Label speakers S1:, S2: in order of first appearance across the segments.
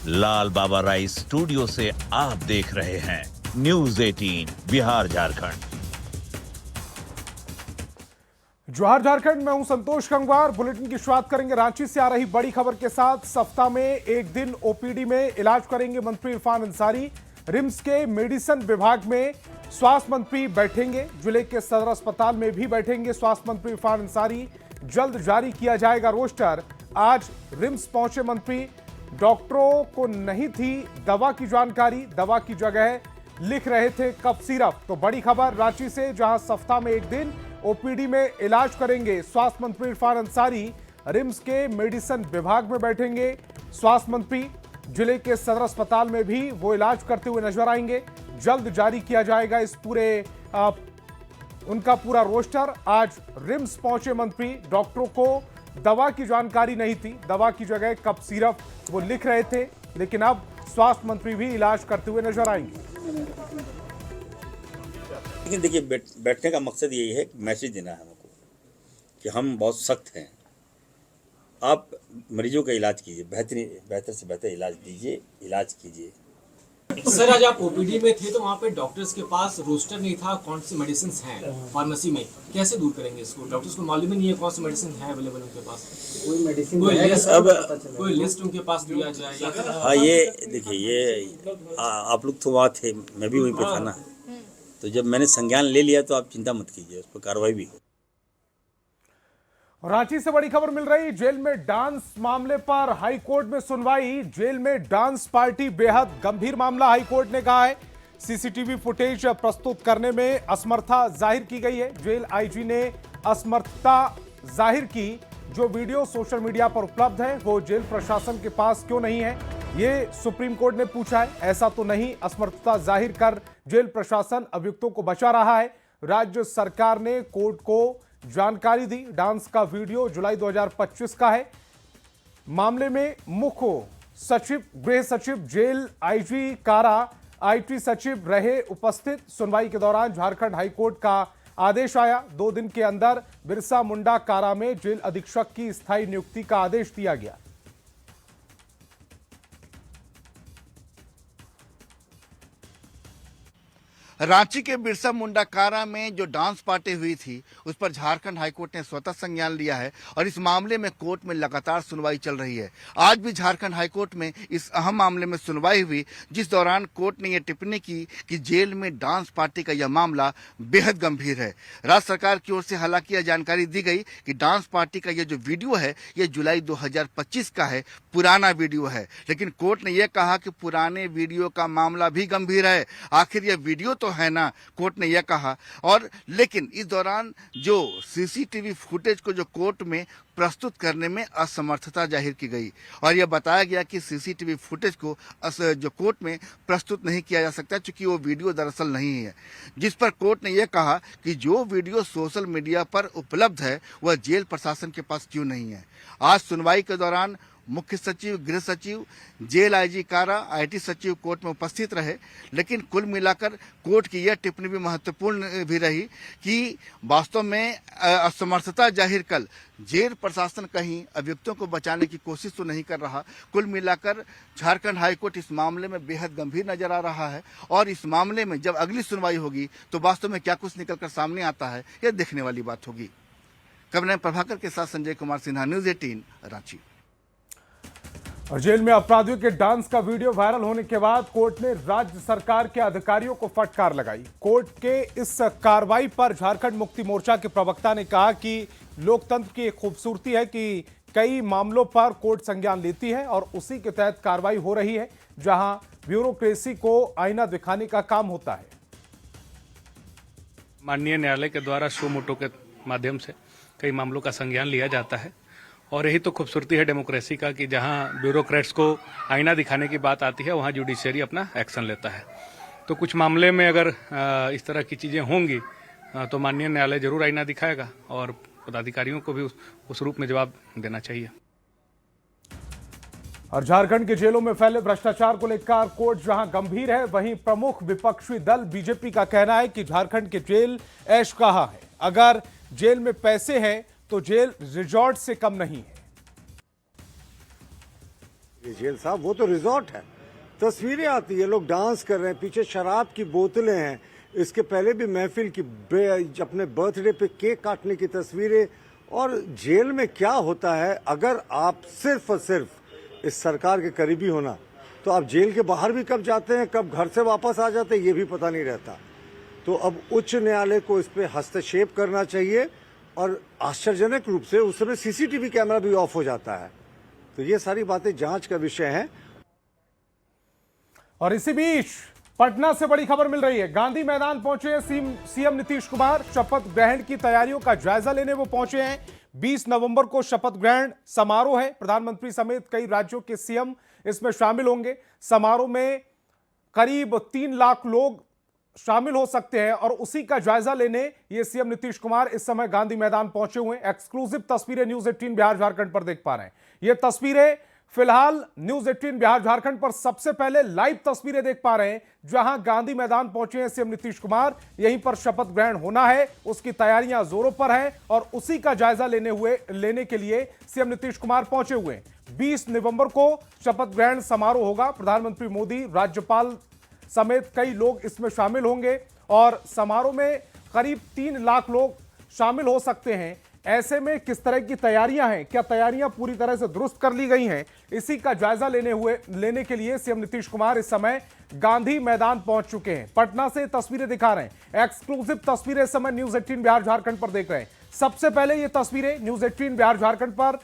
S1: लाल बाबा राय studio से आप देख रहे हैं न्यूज 18 बिहार झारखंड।
S2: जोहार झारखंड, मैं हूं संतोष गंगवार। बुलेटिन की शुरुआत करेंगे रांची से आ रही बड़ी खबर के साथ। सप्ताह में एक दिन ओपीडी में इलाज करेंगे मंत्री इरफान अंसारी। रिम्स के मेडिसिन विभाग में स्वास्थ्य मंत्री बैठेंगे। जिले के सदर अस्पताल में भी बैठेंगे स्वास्थ्य मंत्री इरफान अंसारी। जल्द जारी किया जाएगा रोस्टर। आज रिम्स पहुंचे मंत्री। डॉक्टरों को नहीं थी दवा की जानकारी, दवा की जगह लिख रहे थे कफ सिरप। तो बड़ी खबर रांची से, जहां सप्ताह में एक दिन ओपीडी में इलाज करेंगे स्वास्थ्य मंत्री इरफान अंसारी। रिम्स के मेडिसिन विभाग में बैठेंगे स्वास्थ्य मंत्री। जिले के सदर अस्पताल में भी वो इलाज करते हुए नजर आएंगे। जल्द जारी किया जाएगा इस पूरे उनका पूरा रोस्टर। आज रिम्स पहुंचे मंत्री। डॉक्टरों को दवा की जानकारी नहीं थी, दवा की जगह कफ सिरप वो लिख रहे थे, लेकिन अब स्वास्थ्य मंत्री भी इलाज करते हुए नजर आएंगे।
S3: लेकिन देखिए, बैठने का मकसद यही है कि मैसेज देना है हमको कि हम बहुत सख्त हैं। आप मरीजों का इलाज कीजिए, बेहतर से बेहतर इलाज दीजिए, इलाज कीजिए।
S4: सर, आज आप ओपीडी में थे तो वहाँ पे डॉक्टर्स के पास रोस्टर नहीं था कौन सी मेडिसिन हैं फार्मेसी में। कैसे दूर करेंगे इसको? डॉक्टर्स को मालूम ही नहीं है कौन सी मेडिसिन है अवेलेबल उनके पास। कोई लिस्ट उनके पास दिया जाए या फिर
S3: हाँ, ये देखिए, ये आप लोग तो वहाँ थे, मैं भी वहीं पे था ना। तो जब मैंने संज्ञान ले लिया तो आप चिंता मत कीजिए, उस पर कार्रवाई भी हो।
S2: रांची से बड़ी खबर मिल रही। जेल में डांस मामले पर हाईकोर्ट में सुनवाई। जेल में डांस पार्टी बेहद गंभीर मामला, हाईकोर्ट ने कहा है। सीसीटीवी फुटेज प्रस्तुत करने में असमर्थता जाहिर की गई है। जेल आईजी ने असमर्थता जाहिर की। जो वीडियो सोशल मीडिया पर उपलब्ध है वो जेल प्रशासन के पास क्यों नहीं है, ये सुप्रीम कोर्ट ने पूछा है। ऐसा तो नहीं, असमर्थता जाहिर कर जेल प्रशासन अभियुक्तों को बचा रहा है। राज्य सरकार ने कोर्ट को जानकारी दी। डांस का वीडियो जुलाई 2025 का है। मामले में मुख्य सचिव, गृह सचिव, जेल आईजी, कारा आईटी सचिव रहे उपस्थित। सुनवाई के दौरान झारखंड हाईकोर्ट का आदेश आया। 2 दिन के अंदर बिरसा मुंडा कारा में जेल अधीक्षक की स्थायी नियुक्ति का आदेश दिया गया।
S5: रांची के बिरसा मुंडा कारा में जो डांस पार्टी हुई थी उस पर झारखंड हाईकोर्ट ने स्वतः संज्ञान लिया है और इस मामले में कोर्ट में लगातार सुनवाई चल रही है। आज भी झारखंड हाईकोर्ट में इस अहम मामले में सुनवाई हुई, जिस दौरान कोर्ट ने यह टिप्पणी की कि जेल में डांस पार्टी का यह मामला बेहद गंभीर है। राज्य सरकार की ओर से हालांकि यह जानकारी दी गई कि डांस पार्टी का यह जो वीडियो है यह जुलाई 2025 का है, पुराना वीडियो है। लेकिन कोर्ट ने यह कहा कि पुराने वीडियो का मामला भी गंभीर है, आखिर यह वीडियो तो है ना, कोर्ट ने यह कहा। और लेकिन इस दौरान जो सीसीटीवी फुटेज को जो कोर्ट में प्रस्तुत करने में असमर्थता जाहिर की गई और यह बताया गया कि सीसीटीवी फुटेज को जो कोर्ट में प्रस्तुत नहीं किया जा सकता क्योंकि वो वीडियो दरअसल नहीं है। जिस पर कोर्ट ने यह कहा कि जो वीडियो सोशल मीडिया पर उपलब्ध है वह जेल प्रशासन के पास क्यों नहीं है। आज सुनवाई के दौरान मुख्य सचिव, गृह सचिव, जेल आईजी कारा, आईटी सचिव कोर्ट में उपस्थित रहे। लेकिन कुल मिलाकर कोर्ट की यह टिप्पणी भी महत्वपूर्ण भी रही कि वास्तव में असमर्थता जाहिर कर जेल प्रशासन कहीं अभियुक्तों को बचाने की कोशिश तो नहीं कर रहा। कुल मिलाकर झारखंड हाईकोर्ट इस मामले में बेहद गंभीर नजर आ रहा है और इस मामले में जब अगली सुनवाई होगी तो वास्तव में क्या कुछ निकलकर सामने आता है यह देखने वाली बात होगी। कैमरा प्रभाकर के साथ संजय कुमार सिन्हा, न्यूज 18 रांची।
S2: और जेल में अपराधियों के डांस का वीडियो वायरल होने के बाद कोर्ट ने राज्य सरकार के अधिकारियों को फटकार लगाई। कोर्ट के इस कार्रवाई पर झारखंड मुक्ति मोर्चा के प्रवक्ता ने कहा कि लोकतंत्र की एक खूबसूरती है कि कई मामलों पर कोर्ट संज्ञान लेती है और उसी के तहत कार्रवाई हो रही है, जहां ब्यूरोक्रेसी को आईना दिखाने का काम होता है।
S6: माननीय न्यायालय के द्वारा शो मोटो के माध्यम से कई मामलों का संज्ञान लिया जाता है और यही तो खूबसूरती है डेमोक्रेसी का कि जहां ब्यूरोक्रेट्स को आईना दिखाने की बात आती है वहां जुडिशरी अपना एक्शन लेता है। तो कुछ मामले में अगर इस तरह की चीज़ें होंगी तो माननीय न्यायालय जरूर आईना दिखाएगा और पदाधिकारियों को भी उस रूप में जवाब देना चाहिए।
S2: और झारखंड के जेलों में फैले भ्रष्टाचार को लेकर कोर्ट जहां गंभीर है, वहीं प्रमुख विपक्षी दल बीजेपी का कहना है कि झारखंड के जेल ऐश कहा है। अगर जेल में पैसे हैं तो जेल रिजॉर्ट से कम नहीं है।
S7: ये जेल साहब वो तो रिजॉर्ट है, तस्वीरें आती है, लोग डांस कर रहे हैं, पीछे शराब की बोतलें हैं, इसके पहले भी महफिल की अपने बर्थडे पे केक काटने की तस्वीरें। और जेल में क्या होता है, अगर आप सिर्फ और सिर्फ इस सरकार के करीबी होना तो आप जेल के बाहर भी कब जाते हैं, कब घर से वापस आ जाते हैं, ये भी पता नहीं रहता। तो अब उच्च न्यायालय को इस पे हस्तक्षेप करना चाहिए। और आश्चर्यजनक रूप से उस समय सीसीटीवी कैमरा भी ऑफ हो जाता है। तो ये सारी बातें जांच का विषय है।
S2: और इसी बीच पटना से बड़ी खबर मिल रही है। गांधी मैदान पहुंचे सीएम नीतीश कुमार। शपथ ग्रहण की तैयारियों का जायजा लेने वो पहुंचे हैं। 20 नवंबर को शपथ ग्रहण समारोह है। प्रधानमंत्री समेत कई राज्यों के सीएम इसमें शामिल होंगे। समारोह में करीब 3 लाख लोग शामिल हो सकते हैं और उसी का जायजा लेने ये सीएम नीतीश कुमार इस समय गांधी मैदान पहुंचे हुए हैं। एक्सक्लूसिव तस्वीरें न्यूज 18 बिहार झारखंड पर देख पा रहे हैं। ये तस्वीरें फिलहाल न्यूज 18 बिहार झारखंड पर सबसे पहले लाइव तस्वीरें देख पा रहे हैं, जहां गांधी मैदान पहुंचे हैं सीएम नीतीश कुमार। यहीं पर शपथ ग्रहण होना है, उसकी तैयारियां जोरों पर हैं और उसी का जायजा लेने के लिए सीएम नीतीश कुमार पहुंचे हुए हैं। 20 नवंबर को शपथ ग्रहण समारोह होगा। प्रधानमंत्री मोदी, राज्यपाल समेत कई लोग इसमें शामिल होंगे और समारोह में करीब 3 लाख लोग शामिल हो सकते हैं। ऐसे में किस तरह की तैयारियां हैं, क्या तैयारियां पूरी तरह से दुरुस्त कर ली गई हैं, इसी का जायजा लेने के लिए सीएम नीतीश कुमार इस समय गांधी मैदान पहुंच चुके हैं। पटना से तस्वीरें दिखा रहे हैं। एक्सक्लूसिव तस्वीरें इस समय न्यूज 18 बिहार झारखंड पर देख रहे हैं। सबसे पहले ये तस्वीरें न्यूज 18 बिहार झारखंड पर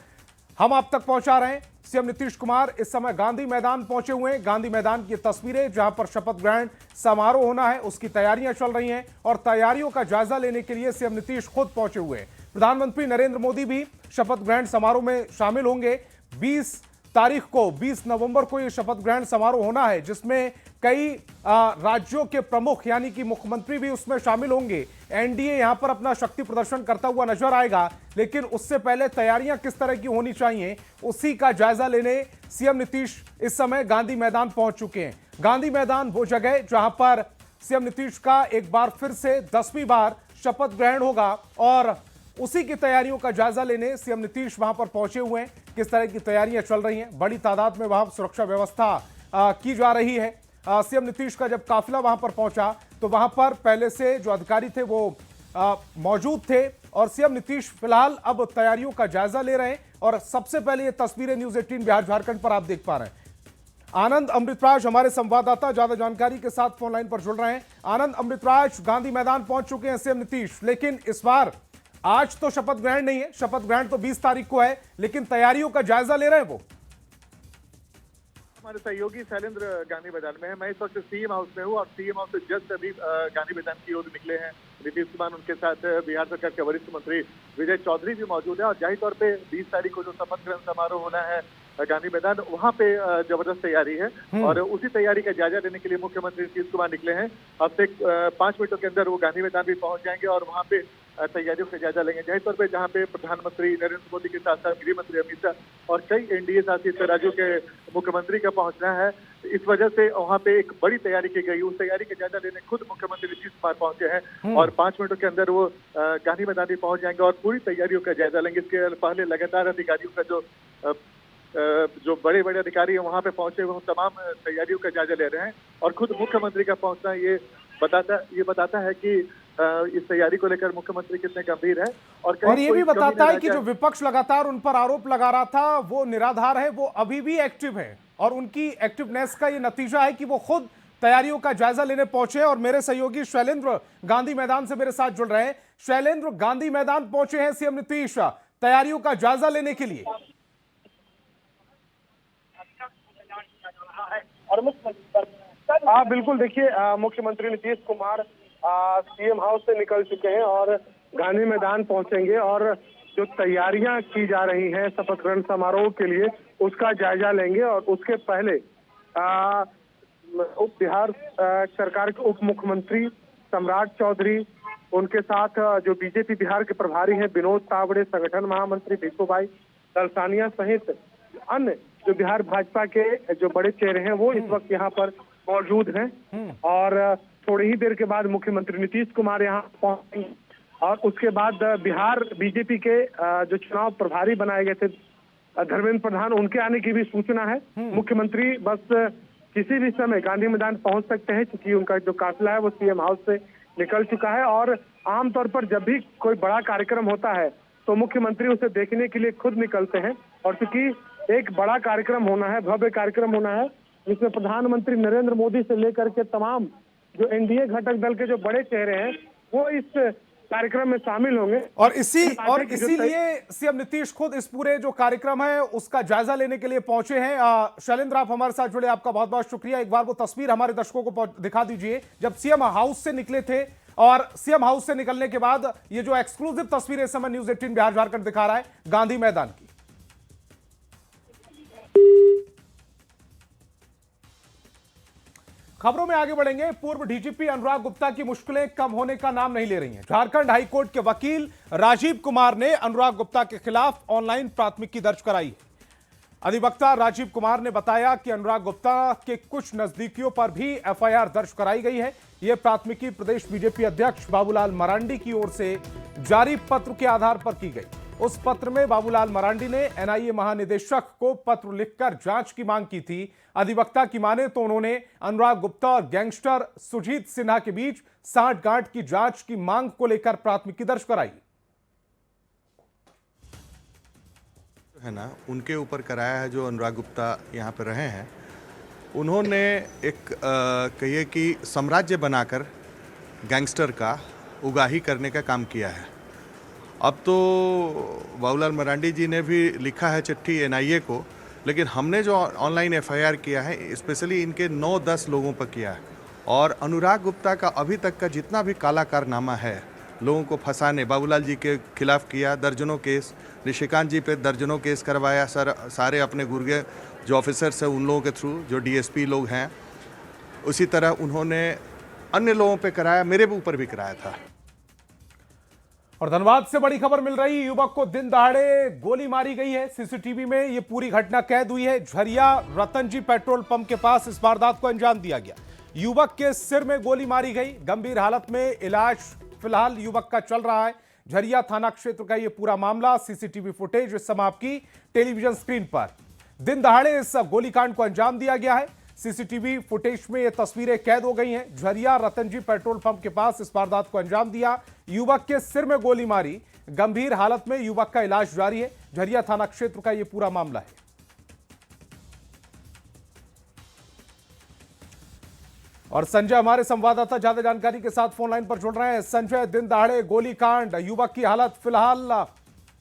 S2: हम आप तक पहुंचा रहे हैं। सीएम नीतीश कुमार इस समय गांधी मैदान पहुंचे हुए हैं। गांधी मैदान की तस्वीरें, जहां पर शपथ ग्रहण समारोह होना है, उसकी तैयारियां चल रही हैं और तैयारियों का जायजा लेने के लिए सीएम नीतीश खुद पहुंचे हुए हैं। प्रधानमंत्री नरेंद्र मोदी भी शपथ ग्रहण समारोह में शामिल होंगे। 20 तारीख को, 20 नवंबर को यह शपथ ग्रहण समारोह होना है, जिसमें कई राज्यों के प्रमुख यानी कि मुख्यमंत्री भी उसमें शामिल होंगे। एनडीए यहां पर अपना शक्ति प्रदर्शन करता हुआ नजर आएगा, लेकिन उससे पहले तैयारियां किस तरह की होनी चाहिए, उसी का जायजा लेने सीएम नीतीश इस समय गांधी मैदान पहुंच चुके हैं। गांधी मैदान वो जगह जहां पर सीएम नीतीश का एक बार फिर से 10वीं बार शपथ ग्रहण होगा और उसी की तैयारियों का जायजा लेने सीएम नीतीश वहां पर पहुंचे हुए हैं। किस तरह की तैयारियां चल रही हैं, बड़ी तादाद में वहां सुरक्षा व्यवस्था की जा रही है। सीएम नीतीश का जब काफिला वहां पर पहुंचा तो वहां पर पहले से जो अधिकारी थे वो मौजूद थे और सीएम नीतीश फिलहाल अब तैयारियों का जायजा ले रहे हैं। और सबसे पहले ये तस्वीरें न्यूज 18 बिहार झारखंड पर आप देख पा रहे हैं। आनंद अमृतराज हमारे संवाददाता ज्यादा जानकारी के साथ फोन लाइन पर जुड़ रहे हैं। आनंद अमृतराज, गांधी मैदान पहुंच चुके हैं सीएम नीतीश, लेकिन इस बार आज तो शपथ ग्रहण नहीं है, शपथ ग्रहण तो 20 तारीख को है, लेकिन तैयारियों का जायजा ले रहे हैं वो।
S8: हमारे सहयोगी शैलेंद्र गांधी मैदान में है। मैं इस वक्त सीएम हाउस में हूँ और सीएम हाउस से जस्ट अभी गांधी मैदान की ओर निकले हैं नीतीश कुमार। उनके साथ बिहार सरकार के वरिष्ठ मंत्री विजय चौधरी भी मौजूद है और जाहिर तौर पे 20 तारीख को जो शपथ ग्रहण समारोह होना है गांधी मैदान, वहाँ पे जबरदस्त तैयारी है और उसी तैयारी का जायजा लेने के लिए मुख्यमंत्री नीतीश कुमार निकले हैं। अब से 5 मिनटों के अंदर वो गांधी मैदान भी पहुंच जाएंगे और वहाँ पे तैयारियों का जायजा लेंगे। जाहिर तौर पे जहाँ पे प्रधानमंत्री नरेंद्र मोदी के साथ साथ गृह मंत्री अमित शाह और कई एनडीए शासित राज्यों के मुख्यमंत्री का पहुंचना है, इस वजह से वहाँ पे एक बड़ी तैयारी की गई। उस तैयारी का जायजा लेने खुद मुख्यमंत्री नीतीश कुमार पहुंचे हैं और 5 मिनटों के अंदर वो गांधी मैदान भी पहुंच जाएंगे और पूरी तैयारियों का जायजा लेंगे। इसके पहले लगातार अधिकारियों का जो बड़े बड़े अधिकारी हैं वहाँ पे पहुंचे हुए तमाम तैयारियों का जायजा ले रहे हैं और खुद मुख्यमंत्री का पहुंचना ये बताता है कि इस तैयारी को लेकर मुख्यमंत्री कितने गंभीर है। और
S2: ये भी बताता है कि जो विपक्ष लगातार उन पर आरोप लगा रहा था वो निराधार है, वो अभी भी एक्टिव है और उनकी एक्टिवनेस का ये नतीजा है कि वो खुद तैयारियों का जायजा लेने पहुंचे। और मेरे सहयोगी शैलेंद्र गांधी मैदान से मेरे साथ जुड़ रहे हैं। शैलेंद्र, गांधी मैदान पहुंचे हैं सीएम नीतीश तैयारियों का जायजा लेने के लिए।
S9: हाँ बिल्कुल, देखिए मुख्यमंत्री नीतीश कुमार सीएम हाउस से निकल चुके हैं और गांधी मैदान पहुंचेंगे और जो तैयारियां की जा रही हैं शपथ ग्रहण समारोह के लिए उसका जायजा लेंगे। और उसके पहले बिहार सरकार के उप मुख्यमंत्री सम्राट चौधरी, उनके साथ जो बीजेपी बिहार के प्रभारी हैं विनोद तावड़े, संगठन महामंत्री भिक्षुभाई दलसानिया सहित अन्य जो बिहार भाजपा के जो बड़े चेहरे हैं वो इस वक्त यहाँ पर मौजूद हैं और थोड़ी ही देर के बाद मुख्यमंत्री नीतीश कुमार यहाँ पहुंचेंगे और उसके बाद बिहार बीजेपी के जो चुनाव प्रभारी बनाए गए थे धर्मेंद्र प्रधान, उनके आने की भी सूचना है। मुख्यमंत्री बस किसी भी समय गांधी मैदान पहुंच सकते हैं, क्योंकि उनका जो काफिला है वो सीएम हाउस से निकल चुका है। और आमतौर पर जब भी कोई बड़ा कार्यक्रम होता है तो मुख्यमंत्री उसे देखने के लिए खुद निकलते हैं। और चूंकि एक बड़ा कार्यक्रम होना है, भव्य कार्यक्रम होना है, जिसमें प्रधानमंत्री नरेंद्र मोदी से लेकर के तमाम जो एनडीए घटक दल के जो बड़े चेहरे हैं वो इस कार्यक्रम में शामिल होंगे।
S2: और इसीलिए सीएम नीतीश खुद इस पूरे जो कार्यक्रम है उसका जायजा लेने के लिए पहुंचे हैं। शैलेंद्र, आप हमारे साथ जुड़े, आपका बहुत बहुत शुक्रिया। एक बार वो तस्वीर हमारे दर्शकों को दिखा दीजिए जब सीएम हाउस से निकले थे, और सीएम हाउस से निकलने के बाद ये जो एक्सक्लूसिव तस्वीर इस समय न्यूज 18 बिहार झारखंड दिखा रहा है गांधी मैदान की। खबरों में आगे बढ़ेंगे। पूर्व डीजीपी अनुराग गुप्ता की मुश्किलें कम होने का नाम नहीं ले रही हैं। झारखंड हाईकोर्ट के वकील राजीव कुमार ने अनुराग गुप्ता के खिलाफ ऑनलाइन प्राथमिकी दर्ज कराई है। अधिवक्ता राजीव कुमार ने बताया कि अनुराग गुप्ता के कुछ नजदीकियों पर भी एफआईआर दर्ज कराई गई है। यह प्राथमिकी प्रदेश बीजेपी अध्यक्ष बाबूलाल मरांडी की ओर से जारी पत्र के आधार पर की गई। उस पत्र में बाबूलाल मरांडी ने एनआईए महानिदेशक को पत्र लिखकर जांच की मांग की थी। अधिवक्ता की माने तो उन्होंने अनुराग गुप्ता और गैंगस्टर सुजीत सिन्हा के बीच सांठगांठ की जांच की मांग को लेकर प्राथमिकी दर्ज कराई
S10: है ना, उनके ऊपर कराया है। जो अनुराग गुप्ता यहाँ पर रहे हैं, उन्होंने एक कहिए कि साम्राज्य बनाकर गैंगस्टर का उगाही करने का काम किया है। अब तो बाबूलाल मरांडी जी ने भी लिखा है चिट्ठी एनआईए को, लेकिन हमने जो ऑनलाइन एफआईआर किया है स्पेशली इनके 9-10 लोगों पर किया है। और अनुराग गुप्ता का अभी तक का जितना भी काला कारनामा है, लोगों को फंसाने, बाबूलाल जी के खिलाफ किया दर्जनों केस, निशिकांत जी पे दर्जनों केस करवाया, सारे अपने गुर्गे जो ऑफिसर्स हैं उन लोगों के थ्रू, जो डीएसपी लोग हैं, उसी तरह उन्होंने अन्य लोगों पे कराया, मेरे ऊपर भी कराया था।
S2: और धनबाद से बड़ी खबर मिल रही, युवक को दिन दहाड़े गोली मारी गई है। सीसीटीवी में यह पूरी घटना कैद हुई है। झरिया रतनजी पेट्रोल पंप के पास इस वारदात को अंजाम दिया गया। युवक के सिर में गोली मारी गई, गंभीर हालत में इलाज फिलहाल युवक का चल रहा है। झरिया थाना क्षेत्र का यह पूरा मामला, सीसीटीवी फुटेज इस समय आपकी टेलीविजन स्क्रीन पर। दिन दहाड़े इस गोलीकांड को अंजाम दिया गया है। सीसीटीवी फुटेज में ये तस्वीरें कैद हो गई हैं। झरिया रतनजी पेट्रोल पंप के पास इस वारदात को अंजाम दिया, युवक के सिर में गोली मारी, गंभीर हालत में युवक का इलाज जारी है। झरिया थाना क्षेत्र का यह पूरा मामला है। और संजय हमारे संवाददाता ज्यादा जानकारी के साथ फोन लाइन पर जुड़ रहे हैं। संजय, दिन दहाड़े गोलीकांड, युवक की हालत फिलहाल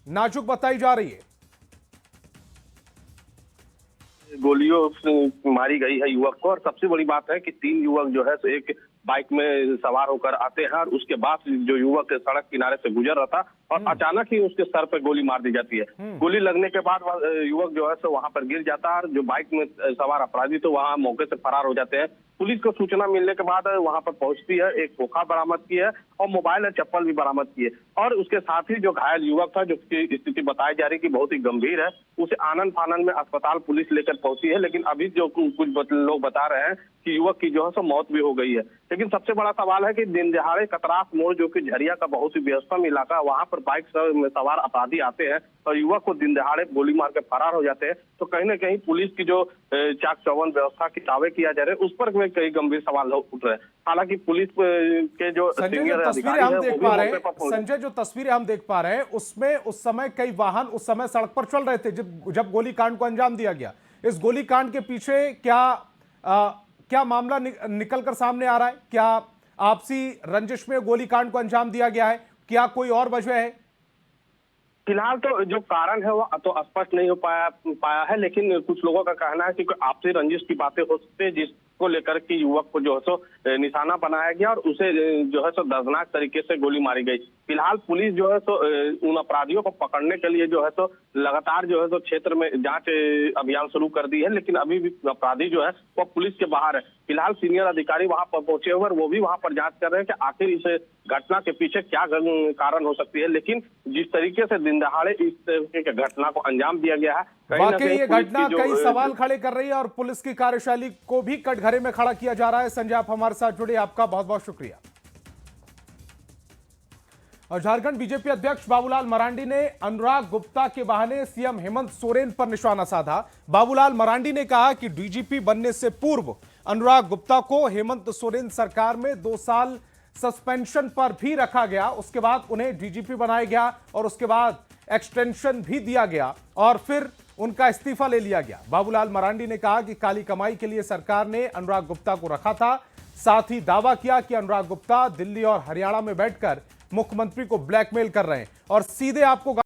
S2: नाजुक बताई जा रही है।
S11: गोलियों से मारी गई है युवक को, और सबसे बड़ी बात है कि 3 युवक जो है तो एक बाइक में सवार होकर आते हैं, और उसके बाद जो युवक सड़क किनारे से गुजर रहा था और अचानक ही उसके सर पर गोली मार दी जाती है। गोली लगने के बाद युवक जो है तो वहां पर गिर जाता है, और जो बाइक में सवार अपराधी तो वहां मौके से फरार हो जाते हैं। पुलिस को सूचना मिलने के बाद वहां पर पहुंचती है, एक खोखा बरामद की है और मोबाइल और चप्पल भी बरामद की है। और उसके साथ ही जो घायल युवक था, जिसकी स्थिति बताई जा रही कि बहुत ही गंभीर है, उसे आनंद फानंद में अस्पताल पुलिस लेकर पहुंची है। लेकिन अभी जो कुछ लोग बता रहे हैं कि युवक की जो है सो मौत भी हो गई है। लेकिन सबसे बड़ा सवाल है कि दिन दहाड़े कतरास मोड़, जो कि झरिया का बहुत ही व्यस्तम इलाका, वहां पर बाइक में सवार अपराधी आते हैं और युवक को दिन दहाड़े गोली मार के फरार हो जाते हैं। तो कहीं ना कहीं पुलिस की जो चाक चौबंद व्यवस्था की दावे किया जा रहा है, उस पर कई गंभीर सवाल उठ रहे हैं। हालांकि पुलिस के जो सीनियर अधिकारी हैं,
S2: संजय, जो तस्वीरें हम देख पा रहे हैं उसमें उस समय कई वाहन उस समय सड़क पर चल रहे थे जब गोलीकांड को अंजाम दिया गया। इस गोलीकांड के पीछे क्या मामला निकल कर सामने आ रहा है? क्या आपसी रंजिश में गोलीकांड को अंजाम दिया गया है? क्या कोई और वजह है?
S11: फिलहाल तो जो कारण है वो तो स्पष्ट नहीं हो पाया है, लेकिन कुछ लोगों का कहना है कि आपसी रंजिश की बातें हो सकती है, जिसको लेकर के युवक को जो है सो निशाना बनाया गया और उसे जो है सो दर्दनाक तरीके से गोली मारी गई। फिलहाल पुलिस जो है सो उन अपराधियों को पकड़ने के लिए जो है सो लगातार जो है सो क्षेत्र में जांच अभियान शुरू कर दी है, लेकिन अभी भी अपराधी जो है वो पुलिस के बाहर है। फिलहाल सीनियर अधिकारी वहां पर पहुंचे हुए, वो भी वहां पर जांच कर रहे हैं कि आखिर इस घटना के पीछे क्या कारण हो सकती है। लेकिन जिस तरीके से दिन दहाड़े इस तरीके की घटना को अंजाम दिया गया है,
S2: वाकई ये घटना कई सवाल खड़े कर रही है और पुलिस की कार्यशैली को भी कटघरे में खड़ा किया जा रहा है। संजय, आप हमारे साथ जुड़े, आपका बहुत बहुत शुक्रिया। और झारखंड बीजेपी अध्यक्ष बाबूलाल मरांडी ने अनुराग गुप्ता के बहाने सीएम हेमंत सोरेन पर निशाना साधा। बाबूलाल मरांडी ने कहा कि डीजीपी बनने से पूर्व अनुराग गुप्ता को हेमंत सोरेन सरकार में 2 साल सस्पेंशन पर भी रखा गया, उसके बाद उन्हें डीजीपी बनाया गया और उसके बाद एक्सटेंशन भी दिया गया और फिर उनका इस्तीफा ले लिया गया। बाबूलाल मरांडी ने कहा कि काली कमाई के लिए सरकार ने अनुराग गुप्ता को रखा था। साथ ही दावा किया कि अनुराग गुप्ता दिल्ली और हरियाणा में बैठकर मुख्यमंत्री को ब्लैकमेल कर रहे हैं और सीधे आपको